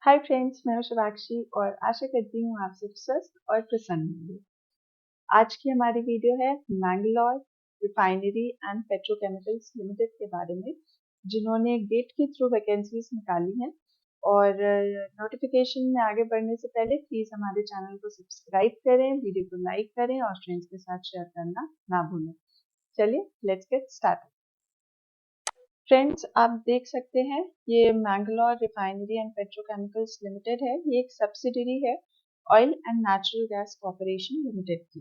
Hi friends, मैं हूं शिवाक्षी और आशा करती हूँ आप सब स्वस्थ और प्रसन्न होंगे। आज की हमारी वीडियो है Mangalore refinery and petrochemicals limited के बारे में, जिन्होंने गेट के थ्रू वैकेंसीज निकाली हैं। और नोटिफिकेशन में आगे बढ़ने से पहले प्लीज हमारे चैनल को सब्सक्राइब करें, वीडियो को लाइक करें और फ्रेंड्स के साथ शेयर करना ना भूलें। चलिए लेट्स गेट स्टार्ट। फ्रेंड्स, आप देख सकते हैं ये Mangalore refinery and petrochemicals limited है। ये एक सब्सिडरी है oil and natural gas corporation limited की।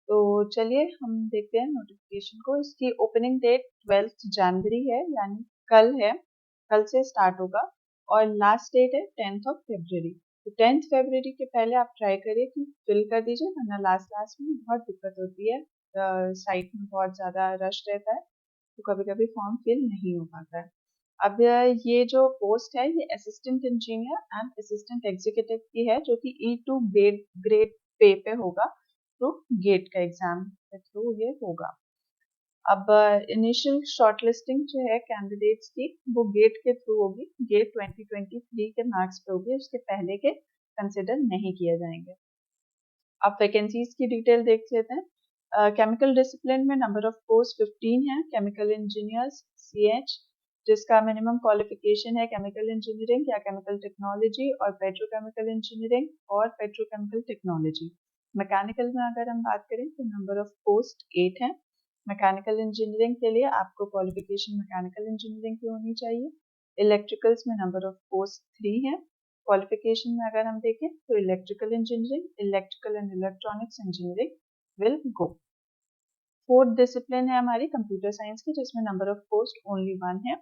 तो चलिए हम देखते हैं नोटिफिकेशन को। इसकी ओपनिंग डेट 12 जनवरी है, यानी कल है। कल से स्टार्ट होगा और लास्ट डेट है 10 फरवरी। तो 10 फरवरी के पहले आप ट्राई करिए कि फिल कर दीजिए, वरना लास्ट लास्ट में बहुत दिक्कत होती है। साइट में बहुत ज़्यादा रश रहता है, तो कभी कभी फॉर्म फिल नहीं हो पाता है। अब ये जो पोस्ट है ये assistant engineer and assistant executive की है, जो कि E2 ग्रेड पे होगा। तो गेट का एग्जाम के थ्रू ये होगा। अब इनिशियल शॉर्टलिस्टिंग जो है कैंडिडेट्स की, वो गेट के थ्रू होगी। गेट 2023 के मार्क्स पे होगी, उसके पहले के कंसिडर नहीं किए जाएंगे। अब वैकेंसीज की डिटेल देख लेते हैं। केमिकल डिसिप्लिन में नंबर ऑफ पोस्ट 15 है। केमिकल इंजीनियर्स CH, जिसका मिनिमम क्वालिफिकेशन है केमिकल इंजीनियरिंग या केमिकल टेक्नोलॉजी और पेट्रोकेमिकल इंजीनियरिंग और पेट्रोकेमिकल टेक्नोलॉजी। मैकेनिकल में अगर हम बात करें तो नंबर ऑफ पोस्ट 8 है। मैकेनिकल इंजीनियरिंग के लिए आपको क्वालिफिकेशन मैकेनिकल इंजीनियरिंग की होनी चाहिए। इलेक्ट्रिकल्स में नंबर ऑफ पोस्ट 3 है। क्वालिफिकेशन में अगर हम देखें तो electrical engineering, electrical and electronics engineering will go. Fourth discipline है हमारी कंप्यूटर साइंस की, जिसमें नंबर ऑफ पोस्ट ओनली 1 है।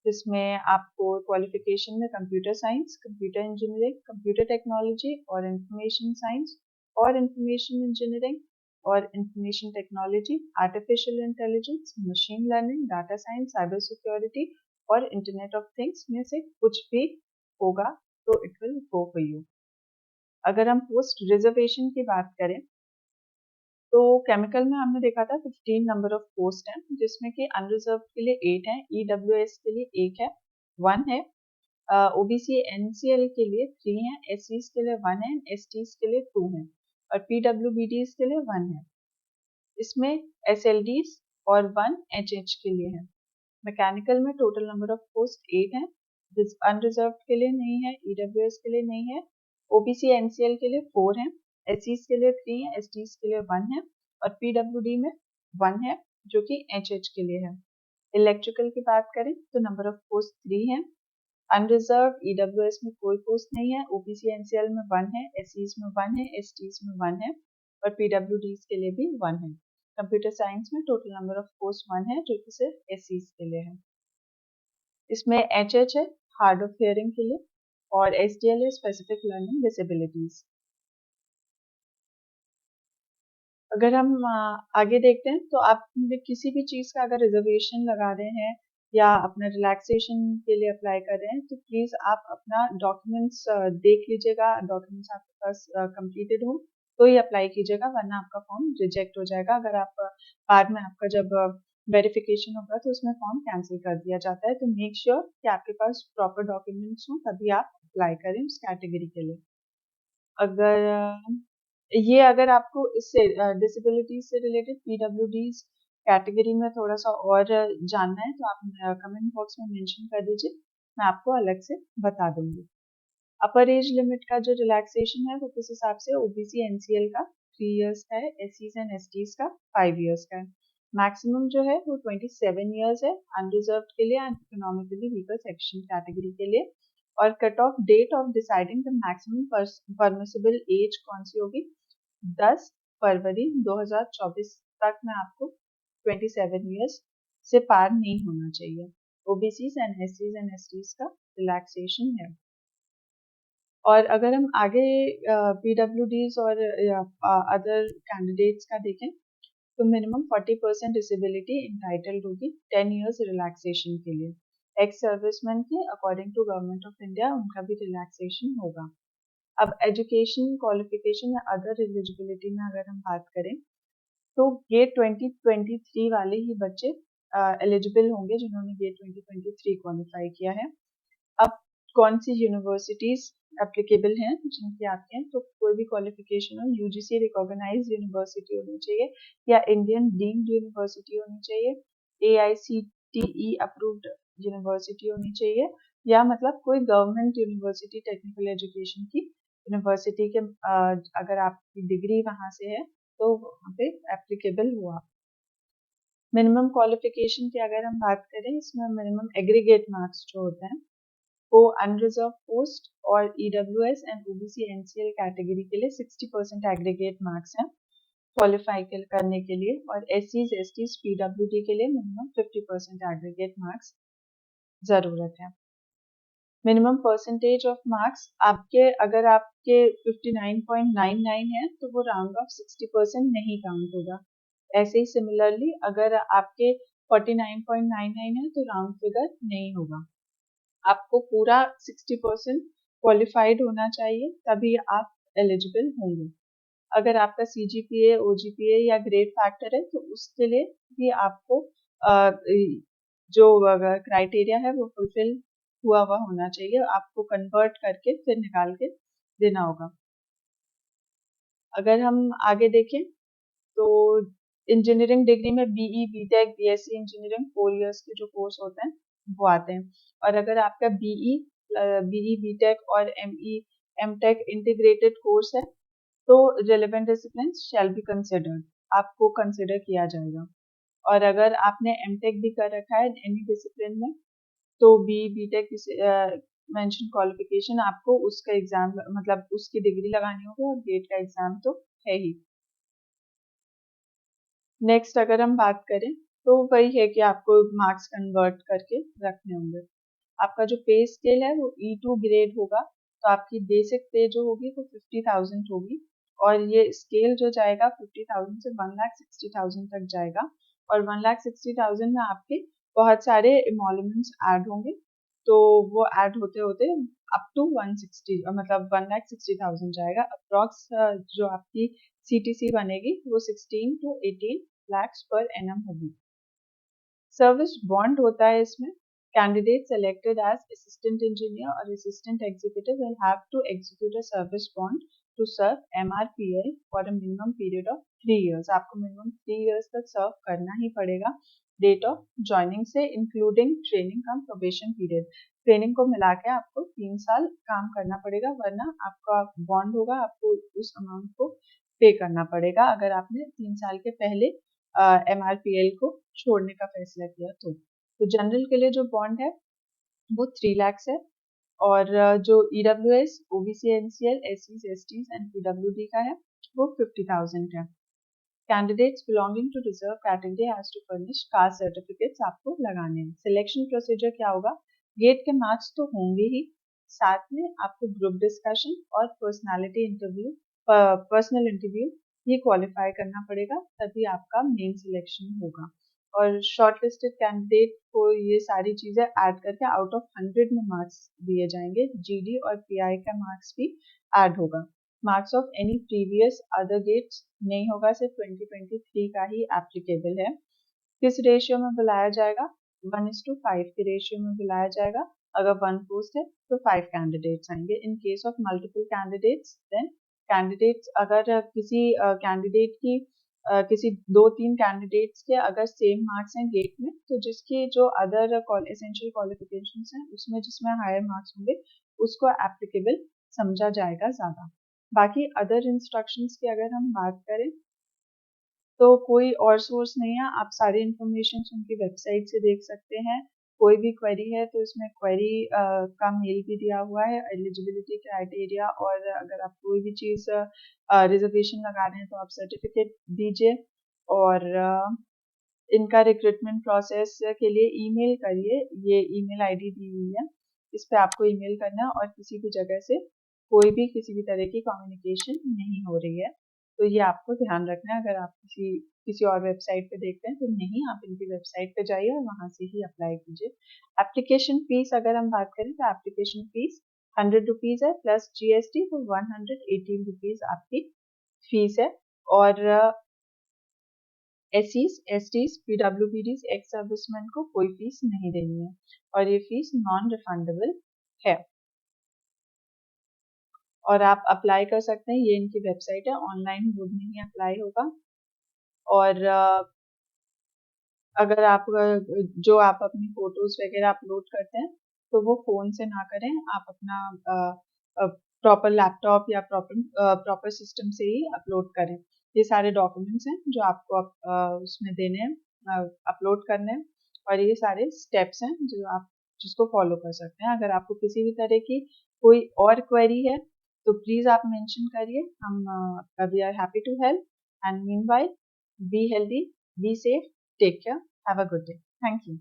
जिसमें आपको क्वालिफिकेशन में computer science, computer engineering, computer technology और इंफॉर्मेशन साइंस और इंफॉर्मेशन इंजीनियरिंग और information technology, artificial intelligence, machine learning, data science, cyber security और इंटरनेट ऑफ थिंग्स में से कुछ भी होगा तो it will go for you. अगर हम पोस्ट रिजर्वेशन की बात करें तो केमिकल में हमने देखा था 15 नंबर ऑफ पोस्ट हैं, जिसमें कि अनरिजर्व के लिए 8 है, EWS के लिए 1 है, 1 है, OBC NCL के लिए 3 है, SCs के लिए 1 है, STs के लिए 2 है और PWBDs के लिए 1 है। इसमें SLDs और 1 HH के लिए है। मैकेनिकल में टोटल नंबर ऑफ पोस्ट 8 है। अनरिजर्व के लिए नहीं है, EWS के लिए नहीं है, OBC NCL के लिए 4 है, SCs के लिए 3 है, STs के लिए 1 है और PWD में 1 है, जो कि HH के लिए है। इलेक्ट्रिकल की बात करें तो नंबर ऑफ पोस्ट 3 है। अनरिजर्व EWS में कोई पोस्ट नहीं है, OBC NCL में 1 है, SCs में 1 है, STs में 1 है और PWDs के लिए भी 1 है। कंप्यूटर साइंस में टोटल नंबर ऑफ पोस्ट 1 है, जो कि सिर्फ SCs के लिए है। इसमें HH है हार्ड ऑफ हियरिंग के लिए और SDL है स्पेसिफिक लर्निंग डिसेबिलिटीज। अगर हम आगे देखते हैं तो आप किसी भी चीज़ का अगर रिजर्वेशन लगा रहे हैं या अपना रिलैक्सेशन के लिए अप्लाई कर रहे हैं तो प्लीज़ आप अपना डॉक्यूमेंट्स देख लीजिएगा। डॉक्यूमेंट्स आपके पास कंप्लीटेड हो तो ही अप्लाई कीजिएगा, वरना आपका फॉर्म रिजेक्ट हो जाएगा। अगर आप बाद में आपका जब वेरिफिकेशन होगा तो उसमें फॉर्म कैंसिल कर दिया जाता है। तो मेक श्योर कि आपके पास प्रॉपर डॉक्यूमेंट्स हो, तभी आप अप्लाई करें उस कैटेगरी के लिए। अगर आपको इससे डिसेबिलिटी से रिलेटेड PWDs कैटेगरी में थोड़ा सा और जानना है तो आप कमेंट बॉक्स में मेंशन कर दीजिए, मैं आपको अलग से बता दूंगी। अपर एज लिमिट का जो रिलैक्सेशन है वो किस हिसाब से OBC NCL का 3 इयर्स का है, SCs एंड STs का 5 इयर्स का है। मैक्सिमम जो है वो 27 इयर्स है अनरिजर्व के लिए and economically weaker section category के लिए। और cut off date of deciding the maximum permissible age कौन सी होगी, 10 फरवरी 2024 तक में आपको 27 इयर्स से पार नहीं होना चाहिए। OBCs and SCs and STs का रिलैक्सेशन है। और अगर हम आगे PWDs और अदर कैंडिडेट्स का देखें तो मिनिमम 40% डिसेबिलिटी इंटाइटल्ड होगी 10 इयर्स रिलैक्सेशन के लिए। एक्स सर्विसमैन के according to government of India उनका भी रिलैक्सेशन होगा। अब एजुकेशन क्वालिफिकेशन या अदर एलिजिबिलिटी में अगर हम बात करें तो गेट 2023 वाले ही बच्चे एलिजिबल होंगे जिन्होंने गेट 2023 क्वालिफाई किया है। अब कौन सी यूनिवर्सिटीज एप्लीकेबल हैं जिनके आपके हैं, तो कोई भी क्वालिफिकेशन हो, यूजीसी रिकॉग्नाइज्ड यूनिवर्सिटी होनी चाहिए या इंडियन डीम्ड यूनिवर्सिटी होनी चाहिए, AICTE अप्रूव्ड यूनिवर्सिटी होनी चाहिए, या मतलब कोई गवर्नमेंट यूनिवर्सिटी टेक्निकल एजुकेशन की यूनिवर्सिटी के अगर आपकी डिग्री वहां से है तो वहाँ पे एप्लीकेबल हुआ। मिनिमम क्वालिफिकेशन की अगर हम बात करें, इसमें मिनिमम एग्रीगेट मार्क्स जो होते हैं वो अनरिजर्व पोस्ट और EWS and OBC NCL category के लिए 60% एग्रीगेट मार्क्स हैं क्वालिफाई करने के लिए, और SCs STs PWD के लिए मिनिमम 50% एग्रीगेट मार्क्स जरूरत है। मिनिमम परसेंटेज ऑफ मार्क्स आपके, अगर आपके 59.99 है तो वो राउंड ऑफ 60% नहीं काउंट होगा। ऐसे ही सिमिलरली अगर आपके 49.99 है तो राउंड फिगर नहीं होगा। आपको पूरा 60% क्वालिफाइड होना चाहिए तभी आप एलिजिबल होंगे। अगर आपका CGPA OGPA या ग्रेड फैक्टर है तो उसके लिए भी आपको जो क्राइटेरिया है वो फुलफिल हुआ होना चाहिए, आपको कन्वर्ट करके फिर निकाल के देना होगा। अगर हम आगे देखें तो इंजीनियरिंग डिग्री में BE BTech BSc engineering 4 years के जो कोर्स होते हैं वो आते हैं, और अगर आपका BE BTech और ME MTech इंटीग्रेटेड कोर्स है तो relevant discipline shall be considered, आपको कंसिडर किया जाएगा। और अगर आपने MTech भी कर रखा है एनी डिसिप्लिन में तो BE BTech मेंशन क्वालिफिकेशन आपको उसका एग्जाम मतलब उसकी डिग्री लगानी होगी और गेट का एग्जाम तो है ही। नेक्स्ट अगर हम बात करें तो वही है कि आपको मार्क्स कन्वर्ट करके रखने होंगे। आपका जो पे स्केल है वो E2 ग्रेड होगा, तो आपकी बेसिक पे जो होगी वो 50,000 होगी, और ये स्केल जो जाएगा 50,000 से 1,60,000 तक जाएगा, और 1,60,000 में आपके बहुत सारे इमोल्यूमेंट्स ऐड होंगे, तो वो ऐड होते होते अप टू 160 मतलब 1,60,000 जाएगा अप्रॉक्स। जो आपकी CTC बनेगी वो 16 to 18 lakhs पर annum होगी। सर्विस बॉन्ड होता है इसमें, candidate selected as assistant engineer और assistant executive will have to execute a service bond to serve MRPL for a minimum period of 3 years. आपको मिनिमम 3 इयर्स तक सर्व करना ही पड़ेगा डेट ऑफ ज्वाइनिंग से, including training cum probation period. Training को मिला के आपको 3 साल काम करना पड़ेगा, वरना आपका बॉन्ड होगा, आपको उस अमाउंट को पे करना पड़ेगा अगर आपने 3 साल के पहले MRPL को छोड़ने का फैसला किया तो जनरल के लिए जो बॉन्ड है वो 3 lakhs है, और जो EWS OBC NCL SCs STs and PWD का है वो 50,000 है। Candidates belonging to reserve category has to furnish caste certificates आपको लगाने हैं। सिलेक्शन प्रोसीजर क्या होगा, गेट के मार्क्स तो होंगे ही, साथ में आपको ग्रुप डिस्कशन और पर्सनल इंटरव्यू ये क्वालिफाई करना पड़ेगा, तभी आपका मेन सिलेक्शन होगा। और शॉर्ट लिस्टेड कैंडिडेट को ये सारी चीजें ऐड करके आउट ऑफ 100 में मार्क्स दिए जाएंगे। GD और PI का मार्क्स भी ऐड होगा। Marks of any previous other GATEs नहीं होगा, सिर्फ 2023 का ही एप्लीकेबल है। किस रेशियो में बुलाया जाएगा, 1:5 के रेशियो में बुलाया जाएगा। अगर 1 पोस्ट है तो 5 कैंडिडेट्स आएंगे। In case of multiple candidates then candidates, अगर किसी कैंडिडेट की किसी 2-3 कैंडिडेट्स के अगर सेम मार्क्स हैं गेट में, तो जिसकी जो अदर एसेंशियल क्वालिफिकेशंस हैं उसमें जिसमें हायर मार्क्स होंगे उसको एप्लीकेबल समझा जाएगा ज्यादा। बाकी अदर इंस्ट्रक्शंस की अगर हम बात करें तो कोई और सोर्स नहीं है, आप सारी इंफॉर्मेशन उनकी वेबसाइट से देख सकते हैं। कोई भी क्वेरी है तो इसमें क्वेरी का मेल भी दिया हुआ है, एलिजिबिलिटी क्राइटेरिया, और अगर आप कोई भी चीज़ रिजर्वेशन लगा रहे हैं तो आप सर्टिफिकेट दीजिए, और इनका रिक्रूटमेंट प्रोसेस के लिए ईमेल करिए, ये ईमेल आईडी दी हुई है, इस पे आपको ईमेल करना है, और किसी भी जगह से कोई भी किसी भी तरह की कम्युनिकेशन नहीं हो रही है, तो ये आपको ध्यान रखना है। अगर आप किसी और वेबसाइट पे देखते हैं तो नहीं, आप इनकी वेबसाइट पे जाइए और वहां से ही अप्लाई कीजिए। एप्लीकेशन फीस अगर हम बात करें तो एप्लीकेशन फीस 100 रुपीज है प्लस GST, तो 118 रुपीज आपकी फीस है। और SCs STs PWBDs ex serviceman को कोई फीस नहीं देनी है, और ये फीस नॉन रिफंडेबल है। और आप अप्लाई कर सकते हैं। ये इनकी वेबसाइट है, ऑनलाइन मोड में ही अप्लाई होगा। और अगर आप जो आप अपनी फोटोज वगैरह अपलोड करते हैं तो वो फोन से ना करें, आप अपना प्रॉपर लैपटॉप या प्रॉपर सिस्टम से ही अपलोड करें। ये सारे डॉक्यूमेंट्स हैं जो आपको उसमें देने हैं, अपलोड करने हैं, और ये सारे स्टेप्स हैं जो आप जिसको फॉलो कर सकते हैं। अगर आपको किसी भी तरह की कोई और क्वेरी है तो प्लीज आप मेंशन करिए, हम we are happy to help. And meanwhile, be healthy, be safe, take care, have a good day. Thank you.